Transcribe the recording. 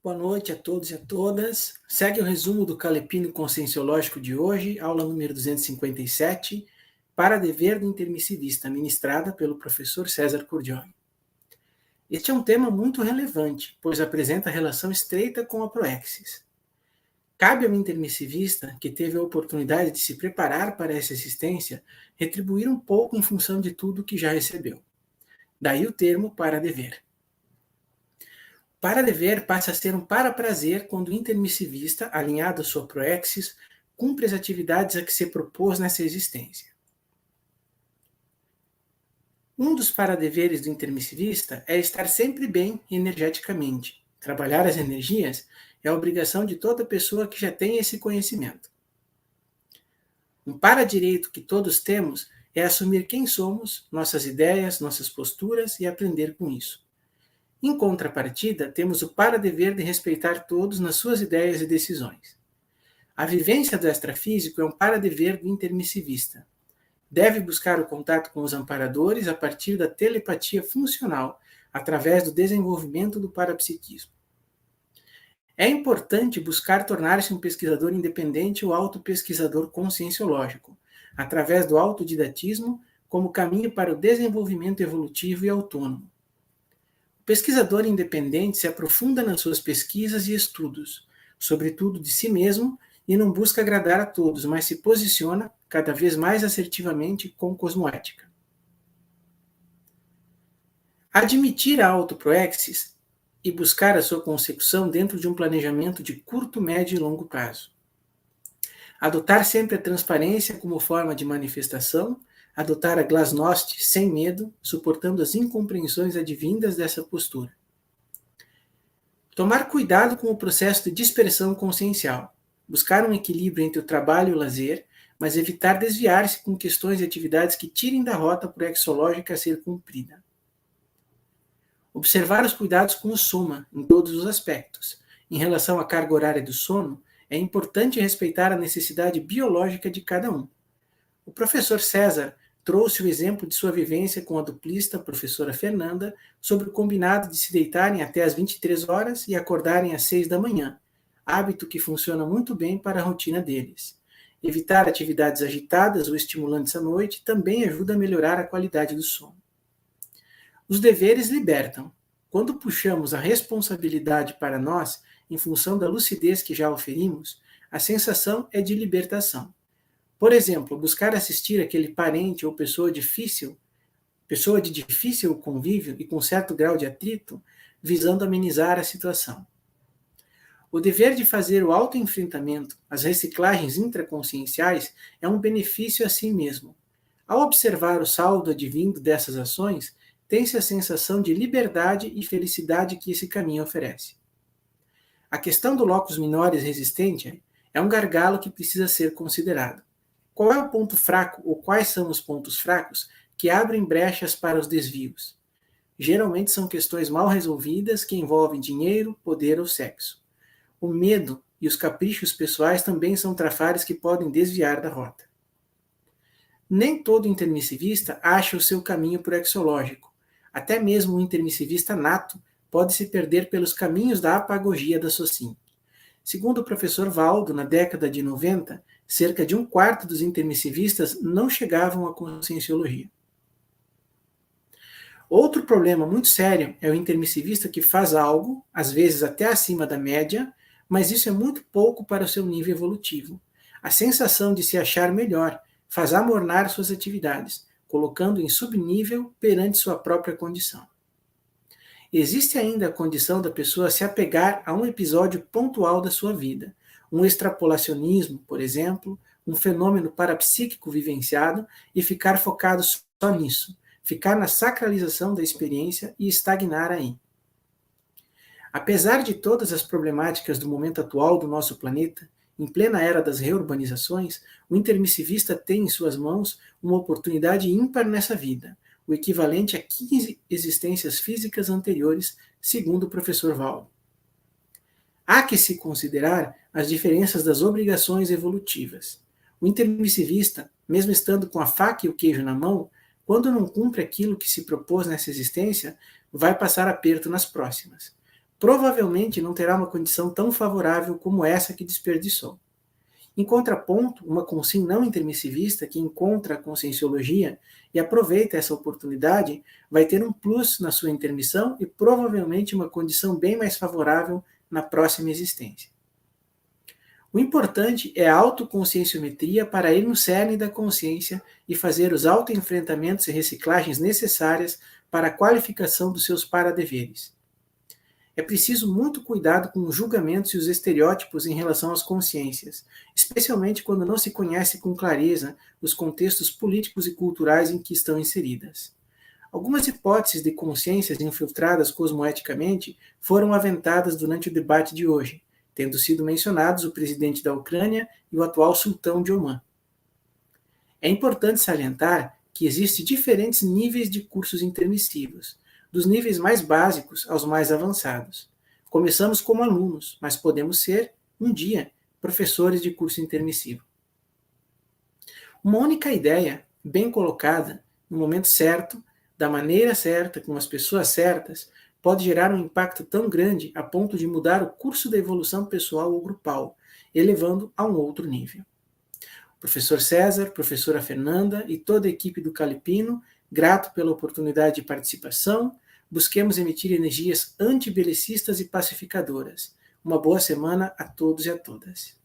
Boa noite a todos e a todas. Segue o resumo do Calepino Conscienciológico de hoje, aula número 257, para dever do intermissivista, ministrada pelo professor César Curdione. Este é um tema muito relevante, pois apresenta relação estreita com a proexis. Cabe ao intermissivista, que teve a oportunidade de se preparar para essa existência, retribuir um pouco em função de tudo que já recebeu. Daí o termo para dever. Para dever passa a ser um para prazer quando o intermissivista, alinhado à sua proexis, cumpre as atividades a que se propôs nessa existência. Um dos para-deveres do intermissivista é estar sempre bem energeticamente. Trabalhar as energias é a obrigação de toda pessoa que já tem esse conhecimento. Um para-direito que todos temos é assumir quem somos, nossas ideias, nossas posturas e aprender com isso. Em contrapartida, temos o para-dever de respeitar todos nas suas ideias e decisões. A vivência do extrafísico é um para-dever do intermissivista. Deve buscar o contato com os amparadores a partir da telepatia funcional, através do desenvolvimento do parapsiquismo. É importante buscar tornar-se um pesquisador independente ou autopesquisador conscienciológico, através do autodidatismo como caminho para o desenvolvimento evolutivo e autônomo. O pesquisador independente se aprofunda nas suas pesquisas e estudos, sobretudo de si mesmo, e não busca agradar a todos, mas se posiciona cada vez mais assertivamente com cosmoética. Admitir a autoproexis e buscar a sua consecução dentro de um planejamento de curto, médio e longo prazo. Adotar sempre a transparência como forma de manifestação, adotar a glasnost sem medo, suportando as incompreensões advindas dessa postura. Tomar cuidado com o processo de dispersão consciencial, buscar um equilíbrio entre o trabalho e o lazer, mas evitar desviar-se com questões e atividades que tirem da rota proexológica a ser cumprida. Observar os cuidados com o soma, em todos os aspectos. Em relação à carga horária do sono, é importante respeitar a necessidade biológica de cada um. O professor César trouxe o exemplo de sua vivência com a duplista professora Fernanda sobre o combinado de se deitarem até às 23 horas e acordarem às 6 da manhã, hábito que funciona muito bem para a rotina deles. Evitar atividades agitadas ou estimulantes à noite também ajuda a melhorar a qualidade do sono. Os deveres libertam. Quando puxamos a responsabilidade para nós, em função da lucidez que já oferimos, a sensação é de libertação. Por exemplo, buscar assistir aquele parente ou pessoa de difícil convívio e com certo grau de atrito, visando amenizar a situação. O dever de fazer o autoenfrentamento, as reciclagens intraconscienciais, é um benefício a si mesmo. Ao observar o saldo advindo dessas ações, tem-se a sensação de liberdade e felicidade que esse caminho oferece. A questão do locus minoris resistente é um gargalo que precisa ser considerado. Qual é o ponto fraco ou quais são os pontos fracos que abrem brechas para os desvios? Geralmente são questões mal resolvidas que envolvem dinheiro, poder ou sexo. O medo e os caprichos pessoais também são trafares que podem desviar da rota. Nem todo intermissivista acha o seu caminho proexológico. Até mesmo o intermissivista nato pode se perder pelos caminhos da apagogia da Socin. Segundo o professor Valdo, na década de 90, cerca de 1/4 dos intermissivistas não chegavam à conscienciologia. Outro problema muito sério é o intermissivista que faz algo, às vezes até acima da média, mas isso é muito pouco para o seu nível evolutivo. A sensação de se achar melhor faz amornar suas atividades, colocando em subnível perante sua própria condição. Existe ainda a condição da pessoa se apegar a um episódio pontual da sua vida, um extrapolacionismo, por exemplo, um fenômeno parapsíquico vivenciado e ficar focado só nisso, ficar na sacralização da experiência e estagnar aí. Apesar de todas as problemáticas do momento atual do nosso planeta, em plena era das reurbanizações, o intermissivista tem em suas mãos uma oportunidade ímpar nessa vida, o equivalente a 15 existências físicas anteriores, segundo o professor Valdo. Há que se considerar as diferenças das obrigações evolutivas. O intermissivista, mesmo estando com a faca e o queijo na mão, quando não cumpre aquilo que se propôs nessa existência, vai passar aperto nas próximas. provavelmente não terá uma condição tão favorável como essa que desperdiçou. Em contraponto, uma consim não intermissivista que encontra a conscienciologia e aproveita essa oportunidade vai ter um plus na sua intermissão e provavelmente uma condição bem mais favorável na próxima existência. O importante é a autoconscienciometria para ir no cerne da consciência e fazer os autoenfrentamentos e reciclagens necessárias para a qualificação dos seus paradeveres. É preciso muito cuidado com os julgamentos e os estereótipos em relação às consciências, especialmente quando não se conhece com clareza os contextos políticos e culturais em que estão inseridas. Algumas hipóteses de consciências infiltradas cosmoeticamente foram aventadas durante o debate de hoje, tendo sido mencionados o presidente da Ucrânia e o atual sultão de Omã. É importante salientar que existem diferentes níveis de cursos intermissivos, dos níveis mais básicos aos mais avançados. Começamos como alunos, mas podemos ser, um dia, professores de curso intermissivo. Uma única ideia, bem colocada, no momento certo, da maneira certa, com as pessoas certas, pode gerar um impacto tão grande a ponto de mudar o curso da evolução pessoal ou grupal, elevando a um outro nível. Professor César, professora Fernanda e toda a equipe do Calipino, grato pela oportunidade de participação, busquemos emitir energias antibelicistas e pacificadoras. Uma boa semana a todos e a todas.